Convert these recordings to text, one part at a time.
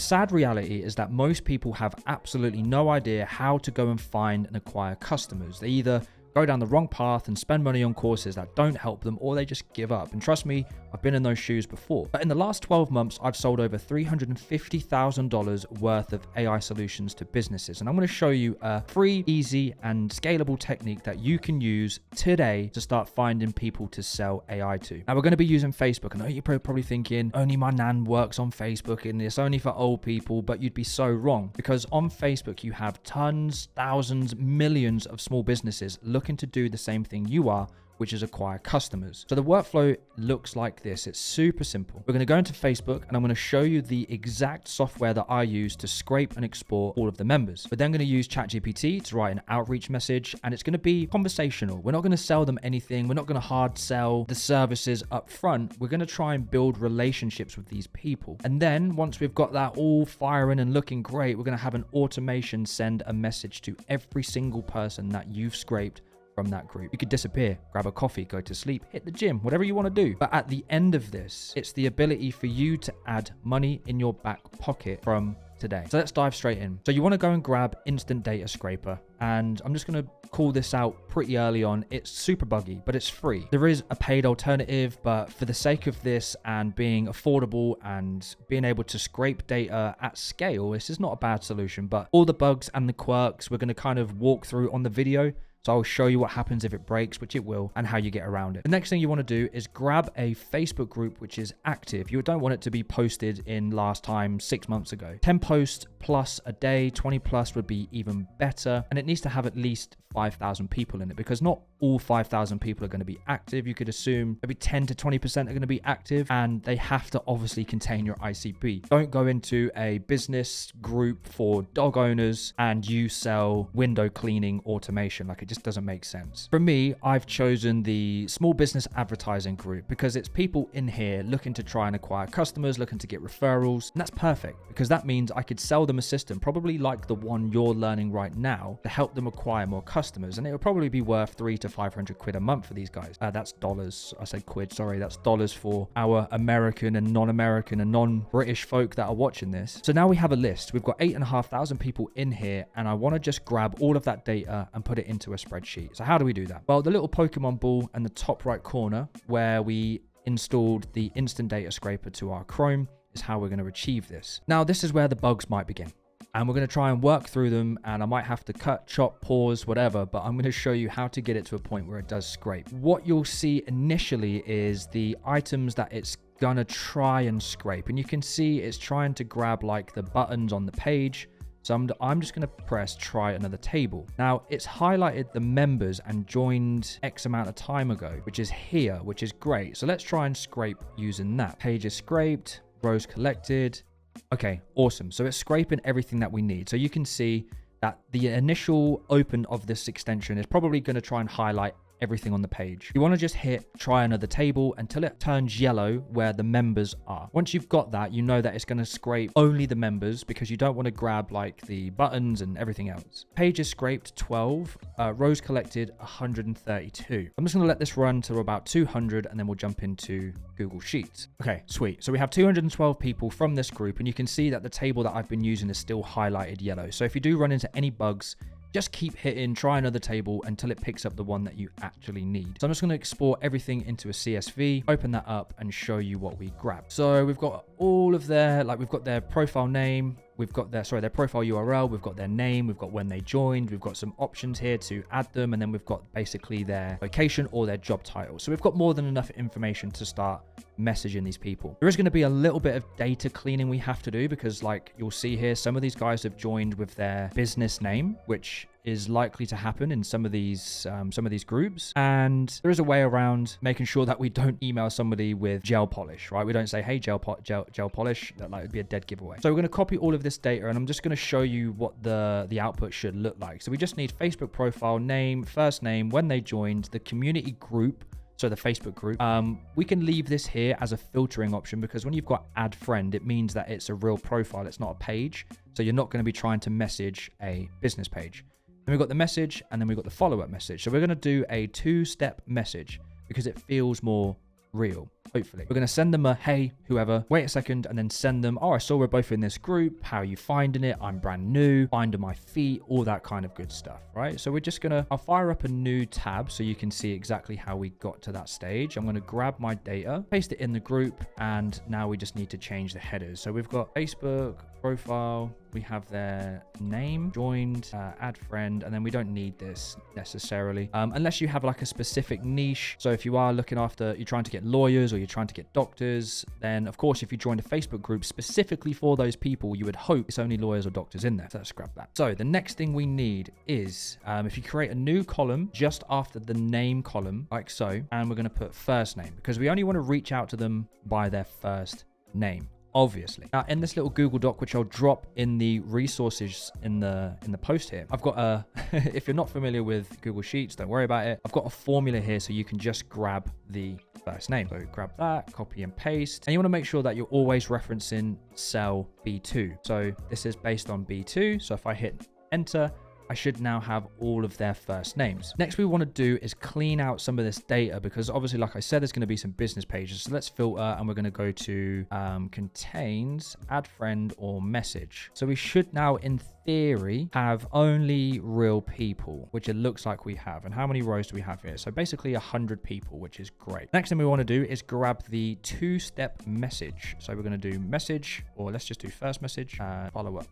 sad reality is that most people have absolutely no idea how to go and find and acquire customers. They either go down the wrong path and spend money on courses that don't help them, or they just give up. And trust me, I've been in those shoes before. But in the last 12 months, I've sold over $350,000 worth of AI solutions to businesses. And I'm going to show you a free, easy, and scalable technique that you can use today to start finding people to sell AI to. Now, we're going to be using Facebook. I know you're probably thinking, only my nan works on Facebook and it's only for old people, but you'd be so wrong, because on Facebook, you have tons, thousands, millions of small businesses looking to do the same thing you are, which is acquire customers. So the workflow looks like this. It's super simple. We're going to go into Facebook and I'm going to show you the exact software that I use to scrape and export all of the members. We're then going to use ChatGPT to write an outreach message, and it's going to be conversational. We're not going to sell them anything. We're not going to hard sell the services up front. We're going to try and build relationships with these people. And then once we've got that all firing and looking great, we're going to have an automation send a message to every single person that you've scraped from that group. You could disappear, grab a coffee, go to sleep, hit the gym, whatever you want to do. But at the end of this, it's the ability for you to add money in your back pocket from today. So let's dive straight in. So you want to go and grab Instant Data Scraper. And I'm just going to call this out pretty early on. It's super buggy, but it's free. There is a paid alternative, but for the sake of this and being affordable and being able to scrape data at scale, this is not a bad solution. But all the bugs and the quirks, we're going to kind of walk through on the video. So I'll show you what happens if it breaks, which it will, and how you get around it. The next thing you want to do is grab a Facebook group which is active. You don't want it to be posted in last time 6 months ago. 10 posts plus a day, 20 plus would be even better. And it needs to have at least 5,000 people in it, because not all 5,000 people are going to be active. You could assume maybe 10 to 20% are going to be active, and they have to obviously contain your ICP. Don't go into a business group for dog owners and you sell window cleaning automation. Like, it just doesn't make sense. For me, I've chosen the small business advertising group because it's people in here looking to try and acquire customers, looking to get referrals. And that's perfect, because that means I could sell them a system, probably like the one you're learning right now, to help them acquire more customers. And it will probably be worth 300 to 500 quid a month for these guys. That's dollars. I said quid, sorry. That's dollars for our American and non-American and non-British folk that are watching this. So now we have a list. We've got 8,500 people in here, and I want to just grab all of that data and put it into a spreadsheet. So how do we do that? Well, the little Pokemon ball in the top right corner where we installed the Instant Data Scraper to our Chrome is how we're going to achieve this. Now, this is where the bugs might begin. And we're going to try and work through them, and I might have to cut, chop, pause, whatever, but I'm going to show you how to get it to a point where it does scrape. What you'll see initially is the items that it's going to try and scrape. And you can see it's trying to grab like the buttons on the page. So I'm just going to press try another table. Now, it's highlighted the members and joined X amount of time ago, which is here, which is great. So let's try and scrape using that. Page is scraped, rows collected. Okay, awesome. So it's scraping everything that we need. So you can see that the initial open of this extension is probably going to try and highlight everything on the page. You want to just hit try another table until it turns yellow where the members are. Once you've got that, you know that it's going to scrape only the members, because you don't want to grab like the buttons and everything else. Pages scraped 12, rows collected 132. I'm just going to let this run to about 200, and then we'll jump into Google Sheets. Okay, sweet. So we have 212 people from this group, and you can see that the table that I've been using is still highlighted yellow. So if you do run into any bugs, just keep hitting try another table until it picks up the one that you actually need. So I'm just going to export everything into a CSV, open that up, and show you what we grabbed. So we've got all of their, like, we've got their profile name, we've got their, their profile URL, we've got their name, we've got when they joined, we've got some options here to add them, and then we've got basically their location or their job title. So we've got more than enough information to start messaging these people. There is going to be a little bit of data cleaning we have to do, because like you'll see here, some of these guys have joined with their business name, which is likely to happen in some of these groups. And there is a way around making sure that we don't email somebody with gel polish, right? We don't say, hey, gel polish. That like would be a dead giveaway. So we're going to copy all of this data, and I'm just going to show you what the output should look like. So we just need Facebook profile, name, first name, when they joined, the community group, so the Facebook group. We can leave this here as a filtering option, because when you've got add friend, it means that it's a real profile. It's not a page. So you're not going to be trying to message a business page. Then we've got the message, and then we've got the follow-up message. So we're going to do a two-step message because it feels more real. hopefully. We're going to send them a, hey, whoever, wait a second, and then send them, oh, I saw we're both in this group. How are you finding it? I'm brand new, finding my feet, all that kind of good stuff, right? So we're just going to, I'll fire up a new tab so you can see exactly how we got to that stage. I'm going to grab my data, paste it in the group, and now we just need to change the headers. So we've got Facebook, profile, we have their name, joined, add friend, and then we don't need this necessarily unless you have like a specific niche. So if you are looking after, you're trying to get lawyers or you're trying to get doctors, then of course if you join a Facebook group specifically for those people, you would hope it's only lawyers or doctors in there. So let's grab that. So the next thing we need is if you create a new column just after the name column, like so, and we're going to put first name because we only want to reach out to them by their first name. Obviously. Now in this little Google Doc, which I'll drop in the resources in the post here, I've got a, if you're not familiar with Google Sheets, don't worry about it. I've got a formula here so you can just grab the first name. So grab that, copy and paste. And you want to make sure that you're always referencing cell B2. So this is based on B2. So if I hit enter, I should now have all of their first names. Next, we want to do is clean out some of this data because obviously, like I said, there's going to be some business pages. So let's filter and we're going to go to contains, add friend or message. So we should now, in theory, have only real people, which it looks like we have. And how many rows do we have here? So basically 100 people, which is great. Next thing we want to do is grab the two-step message. So we're going to do message, or let's just do first message, follow up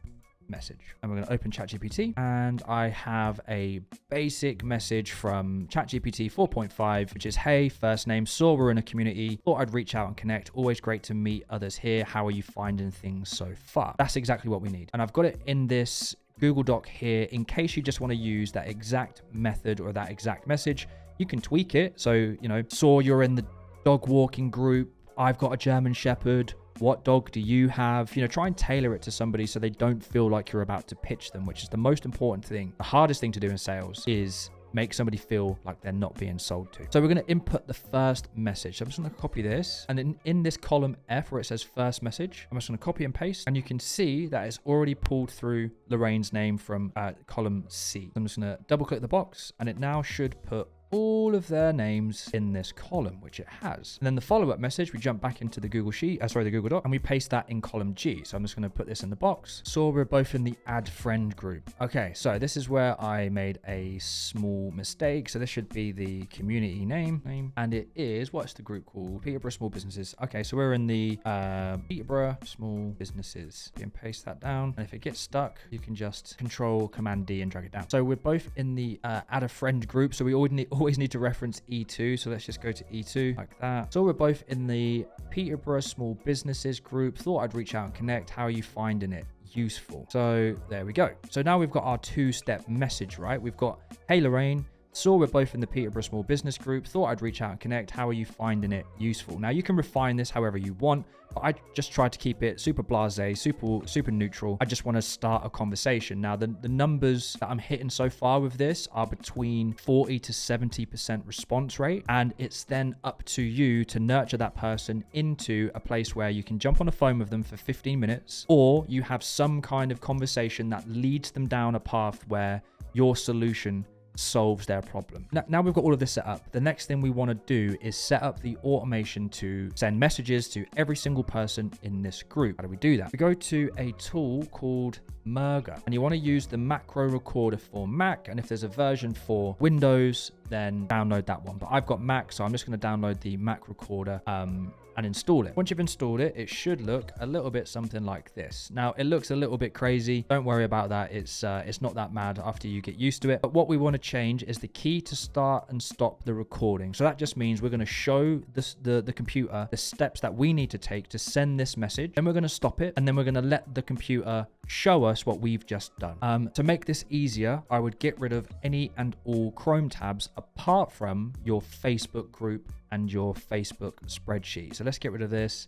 message, and we're going to open ChatGPT, and I have a basic message from ChatGPT 4.5, which is, hey, first name, saw we're in a community, thought I'd reach out and connect, always great to meet others here, how are you finding things so far? That's exactly what we need, and I've got it in this Google Doc here in case you just want to use that exact method or that exact message. You can tweak it, so you know, saw you're in the dog walking group, I've got a German Shepherd, what dog do you have? You know, try and tailor it to somebody so they don't feel like you're about to pitch them, which is the most important thing. The hardest thing to do in sales is make somebody feel like they're not being sold to. So we're going to input the first message. So I'm just going to copy this. And in this column F where it says first message, I'm just going to copy and paste. And you can see that it's already pulled through Lorraine's name from column C. I'm just going to double click the box and it now should put all of their names in this column, which it has. And then the follow-up message, we jump back into the Google Sheet, the Google Doc, and we paste that in column G. So I'm just going to put this in the box. So we're both in the add friend group. Okay, so this is where I made a small mistake. So this should be the community name, and it is, what's the group called? Peterborough Small Businesses. Okay, so we're in the Peterborough Small Businesses. You can paste that down, and if it gets stuck, you can just Control Command D and drag it down. So we're both in the add a friend group. So we always need to reference E2. So let's just go to E2 like that. So we're both in the Peterborough Small Businesses group. Thought I'd reach out and connect. How are you finding it? Useful. So there we go. So now we've got our two-step message, right? We've got, hey, Lorraine, saw we're both in the Peterborough Small Business group. Thought I'd reach out and connect. How are you finding it? Useful. Now you can refine this however you want, but I just try to keep it super blasé, super neutral. I just want to start a conversation. Now the numbers that I'm hitting so far with this are between 40 to 70% response rate, and it's then up to you to nurture that person into a place where you can jump on a phone with them for 15 minutes, or you have some kind of conversation that leads them down a path where your solution solves their problem. Now we've got all of this set up. The next thing we want to do is set up the automation to send messages to every single person in this group. How do we do that? We go to a tool called Merger, and you want to use the macro recorder for Mac, and if there's a version for Windows, then download that one. But I've got Mac, so I'm just going to download the Mac recorder and install it. Once you've installed it, it should look a little bit something like this. Now it looks a little bit crazy. Don't worry about that. It's not that mad after you get used to it. But what we want to change is the key to start and stop the recording. So that just means we're going to show the computer the steps that we need to take to send this message. Then we're going to stop it, and then we're going to let the computer show us what we've just done. To make this easier, I would get rid of any and all Chrome tabs apart from your Facebook group and your Facebook spreadsheet. So let's get rid of this,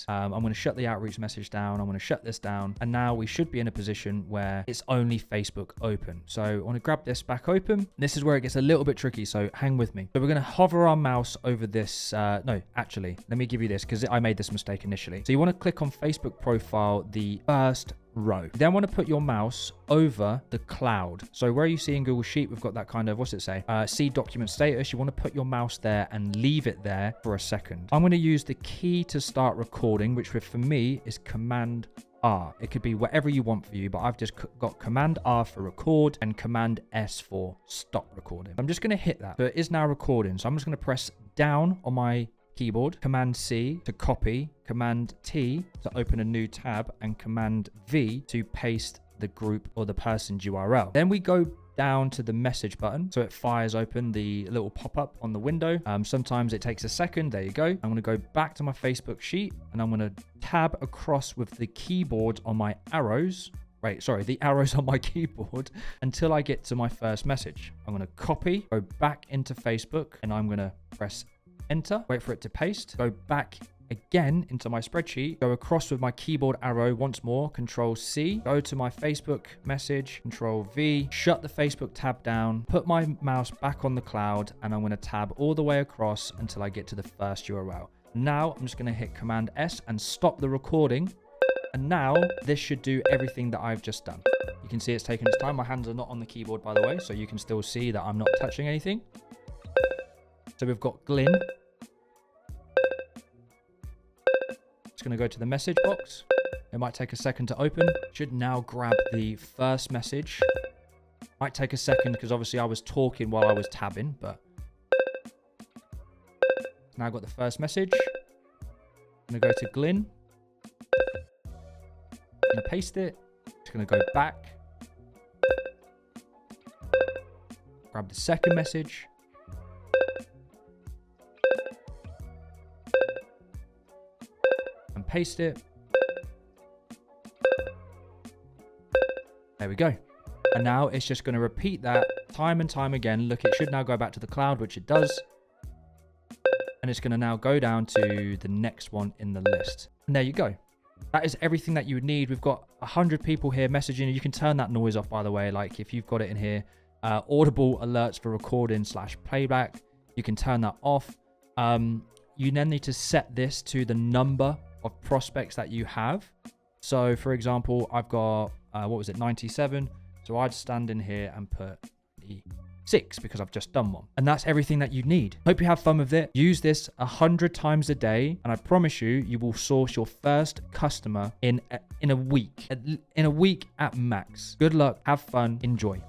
I'm going to shut the outreach message down. I'm going to shut this down. And now we should be in a position where it's only Facebook open. So I want to grab this back open. This is where it gets a little bit tricky. So hang with me. So we're going to hover our mouse over this. No, actually, let me give you this because I made this mistake initially. So you want to click on Facebook profile, the first row. You then want to put your mouse over the cloud. So where you see in Google Sheet, we've got that kind of, what's it say? See document status. You want to put your mouse there and leave it there for a second. I'm going to use the key to start recording, which for me is Command R. It could be whatever you want for you, but I've just got Command R for record and Command S for stop recording. I'm just going to hit that. So it is now recording. So I'm just going to press down on my keyboard, Command C to copy, Command T to open a new tab, and Command V to paste the group or the person's URL. Then we go down to the message button, so it fires open the little pop-up on the window. Sometimes it takes a second. There you go. I'm going to go back to my Facebook sheet, and I'm going to tab across with the keyboard on my arrows. The arrows on my keyboard until I get to my first message. I'm going to copy, go back into Facebook, and I'm going to press enter, wait for it to paste, go back again into my spreadsheet, go across with my keyboard arrow once more, Control C, go to my Facebook message, Control V, shut the Facebook tab down, put my mouse back on the cloud, and I'm going to tab all the way across until I get to the first URL. Now I'm just going to hit Command S and stop the recording. And now this should do everything that I've just done. You can see it's taking its time. My hands are not on the keyboard, by the way, so you can still see that I'm not touching anything. So we've got Glyn. It's going to go to the message box. It might take a second to open. Should now grab the first message. Might take a second because obviously I was talking while I was tabbing, but now I've got the first message. I'm going to go to Glyn. I'm going to paste it. It's going to go back. Grab the second message. And paste it. There we go. And now it's just going to repeat that time and time again. Look, it should now go back to the cloud, which it does. And it's going to now go down to the next one in the list. And there you go. That is everything that you would need. We've got 100 people here messaging. You can turn that noise off, by the way. Like if you've got it in here, audible alerts for recording / playback. You can turn that off. You then need to set this to the number of prospects that you have. So for example, I've got, 97. So I'd stand in here and put 6 because I've just done one. And that's everything that you need. Hope you have fun with it. Use this 100 times a day. And I promise you, you will source your first customer in a week. In a week at max. Good luck. Have fun. Enjoy.